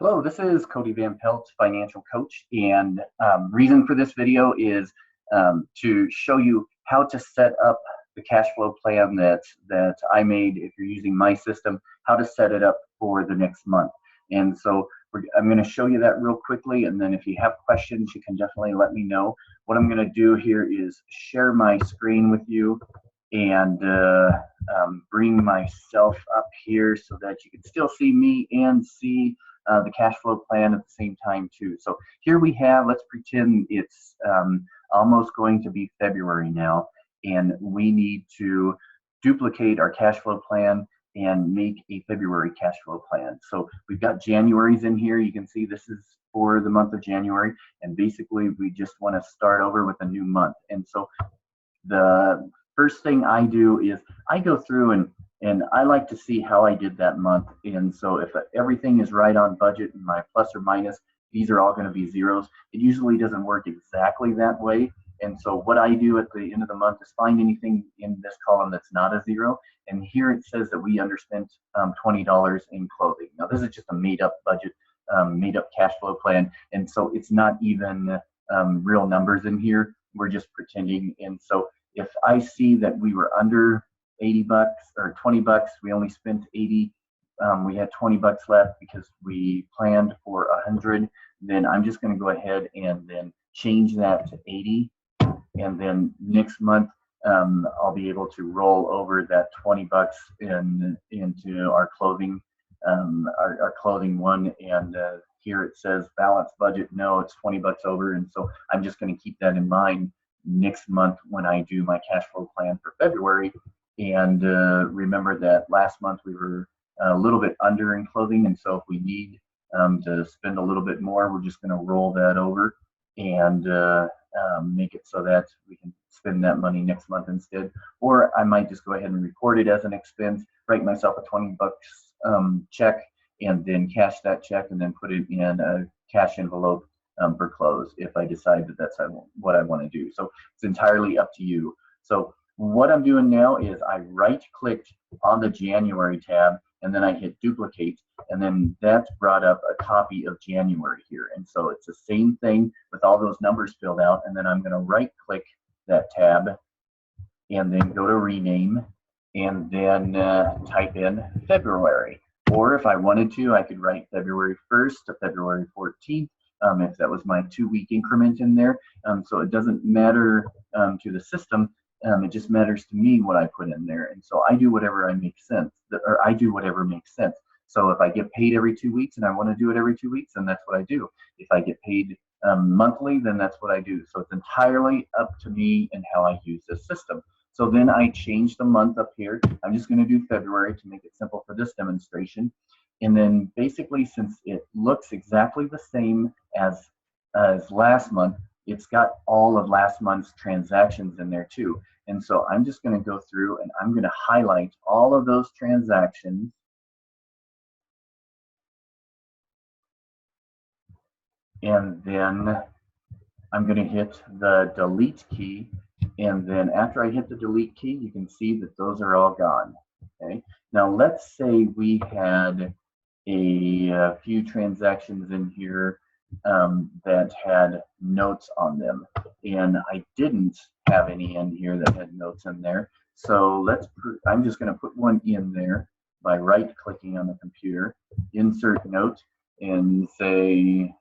Hello, this is Cody Van Pelt, financial coach, and reason for this video is to show you how to set up the cash flow plan that I made. If you're using my system, how to set it up for the next month. And so I'm going to show you that real quickly, and then if you have questions, you can definitely let me know. What I'm going to do here is share my screen with you and bring myself up here so that you can still see me and see the cash flow plan at the same time too. So here we have, let's pretend it's almost going to be February now, and we need to duplicate our cash flow plan and make a February cash flow plan. So we've got January's in here. You can see this is for the month of January, and basically we just want to start over with a new month. And so the first thing I do is I go through and I like to see how I did that month. And so if everything is right on budget and my plus or minus, these are all going to be zeros. It usually doesn't work exactly that way. And so what I do at the end of the month is find anything in this column that's not a zero. And here it says that we underspent $20 in clothing. Now this is just a made up budget, made up cash flow plan. And so it's not even real numbers in here. We're just pretending. And so if I see that we were under 80 bucks or 20 bucks, we only spent 80, we had 20 bucks left because we planned for 100, then I'm just going to go ahead and then change that to 80. And then next month, I'll be able to roll over that 20 bucks into our clothing, our clothing one. And here it says balance budget. No, it's 20 bucks over. And so I'm just going to keep that in mind next month when I do my cash flow plan for February. And remember that last month we were a little bit under in clothing, and so if we need to spend a little bit more, we're just going to roll that over and make it so that we can spend that money next month instead. Or I might just go ahead and record it as an expense, write myself a 20 bucks check, and then cash that check and then put it in a cash envelope for close if I decide that that's what I want to do. So it's entirely up to you. So what I'm doing now is I right-clicked on the January tab, and then I hit duplicate, and then that's brought up a copy of January here. And so it's the same thing with all those numbers filled out, and then I'm going to right-click that tab and then go to rename and then type in February. Or if I wanted to, I could write February 1st to February 14th. If that was my 2-week increment in there. So it doesn't matter to the system. It just matters to me what I put in there. And so I do whatever makes sense. So if I get paid every 2 weeks and I want to do it every 2 weeks, then that's what I do. If I get paid monthly, then that's what I do. So it's entirely up to me and how I use this system. So then I change the month up here. I'm just going to do February to make it simple for this demonstration. And then basically, since it looks exactly the same as last month, it's got all of last month's transactions in there too. And so I'm just going to go through and I'm going to highlight all of those transactions. And then I'm going to hit the delete key. And then after I hit the delete key, you can see that those are all gone. Okay. Now let's say we had a few transactions in here that had notes on them, and I didn't have any in here that had notes in there. So I'm just going to put one in there by right-clicking on the computer, insert note, and say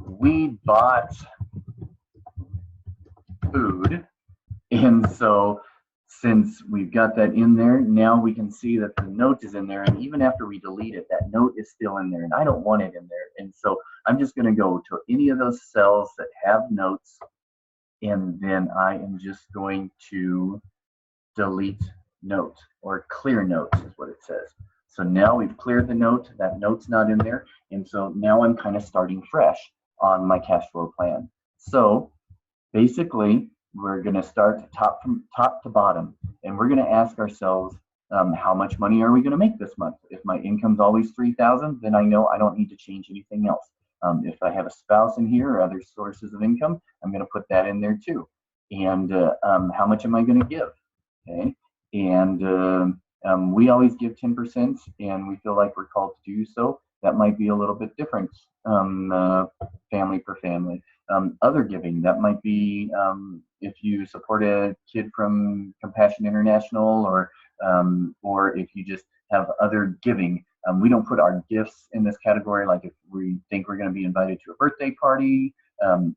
we bought food. And so since we've got that in there, now we can see that the note is in there, and even after we delete it, that note is still in there, and I don't want it in there. And so I'm just going to go to any of those cells that have notes, and then I am just going to delete note, or clear notes is what it says. So now we've cleared the note, that note's not in there, and so now I'm kind of starting fresh on my cash flow plan. So basically, we're going to start from top to bottom, and we're going to ask ourselves, how much money are we going to make this month? If my income's always $3,000, then I know I don't need to change anything else. If I have a spouse in here or other sources of income, I'm going to put that in there too. And how much am I going to give? Okay, and we always give 10%, and we feel like we're called to do so. that might be a little bit different, family per family. Other giving, that might be if you support a kid from Compassion International, or if you just have other giving. We don't put our gifts in this category, like if we think we're going to be invited to a birthday party,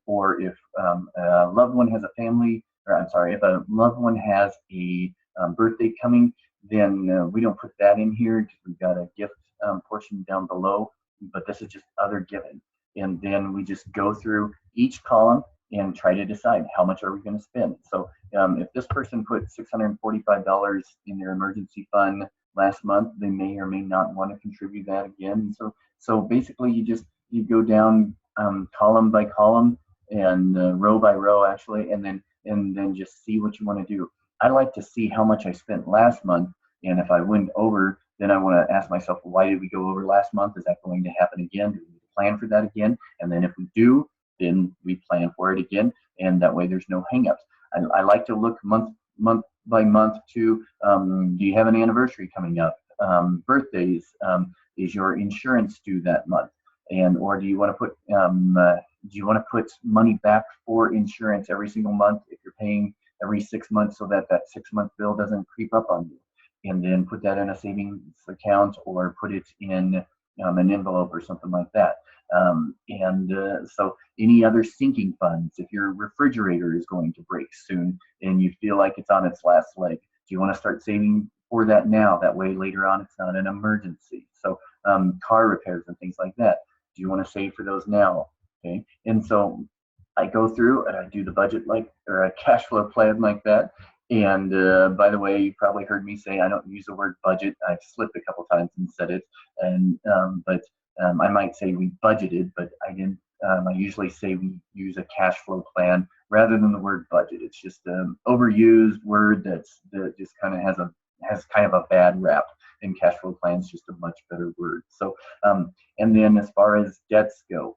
or if a loved one has a family, or I'm sorry, if a loved one has a birthday coming, then we don't put that in here because we've got a gift portion down below, but this is just other giving. And then we just go through each column and try to decide how much are we going to spend. So if this person put $645 in their emergency fund last month, they may or may not want to contribute that again. So basically you go down column by column and row by row actually, and then just see what you want to do. I like to see how much I spent last month, and if I went over, then I want to ask myself, why did we go over last month? Is that going to happen again? Do we need to plan for that again? And then if we do, then we plan for it again, and that way there's no hangups. I like to look month by month to, do you have an anniversary coming up? Birthdays, is your insurance due that month? And or do you want to put money back for insurance every single month if you're paying every 6 months, so that 6 month bill doesn't creep up on you? And then put that in a savings account or put it in an envelope or something like that. So any other sinking funds, if your refrigerator is going to break soon and you feel like it's on its last leg, do you want to start saving for that now? That way later on it's not an emergency. So car repairs and things like that, do you want to save for those now? Okay, and so I go through and I do the budget or a cash flow plan like that. And by the way, you probably heard me say I don't use the word budget. I've slipped a couple times and said it, and but I might say we budgeted, but I didn't. I usually say we use a cash flow plan rather than the word budget. It's just an overused word that just kind of has kind of a bad rap. And cash flow plan is just a much better word. So, and then as far as debts go,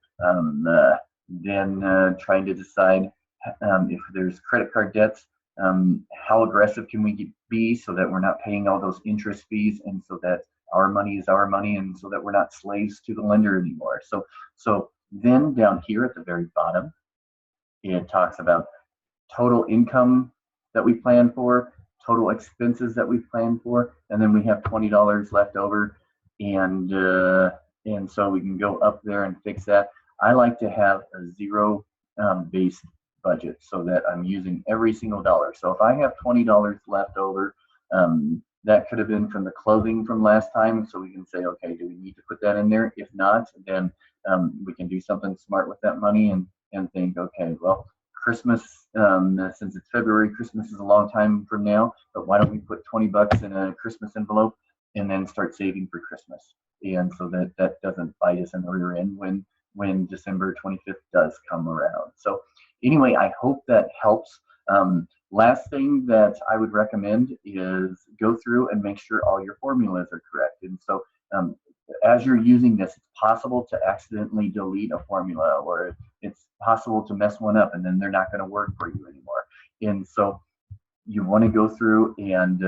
then trying to decide if there's credit card debts, how aggressive can we be so that we're not paying all those interest fees, and so that our money is our money, and so that we're not slaves to the lender anymore. So then down here at the very bottom, it talks about total income that we plan for, total expenses that we plan for, and then we have $20 left over, and so we can go up there and fix that. I like to have a zero based budget so that I'm using every single dollar. So if I have $20 left over, that could have been from the clothing from last time, so we can say, okay, do we need to put that in there? If not, then we can do something smart with that money and think, okay, well, Christmas, since it's February, Christmas is a long time from now, but why don't we put 20 bucks in a Christmas envelope and then start saving for Christmas? And so that doesn't bite us in the rear end when December 25th does come around. So anyway, I hope that helps. Last thing that I would recommend is go through and make sure all your formulas are correct. And so as you're using this, it's possible to accidentally delete a formula, or it's possible to mess one up and then they're not going to work for you anymore. And so you want to go through and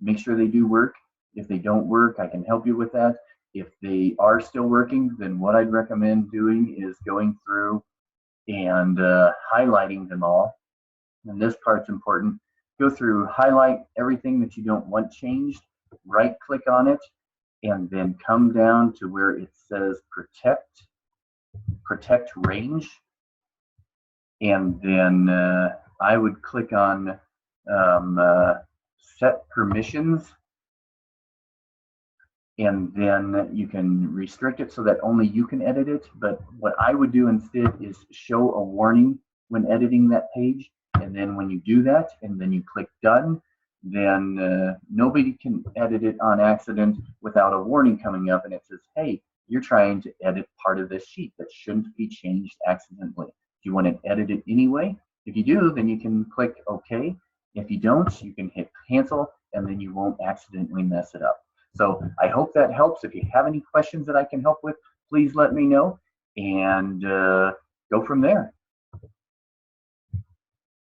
make sure they do work. If they don't work, I can help you with that. If they are still working, then what I'd recommend doing is going through and highlighting them all. And this part's important. Go through, highlight everything that you don't want changed, right click on it, and then come down to where it says protect range. And then I would click on set permissions. And then you can restrict it so that only you can edit it. But what I would do instead is show a warning when editing that page. And then when you do that, and then you click done, then nobody can edit it on accident without a warning coming up. And it says, hey, you're trying to edit part of this sheet that shouldn't be changed accidentally. Do you want to edit it anyway? If you do, then you can click OK. If you don't, you can hit cancel, and then you won't accidentally mess it up. So I hope that helps. If you have any questions that I can help with, please let me know, and go from there.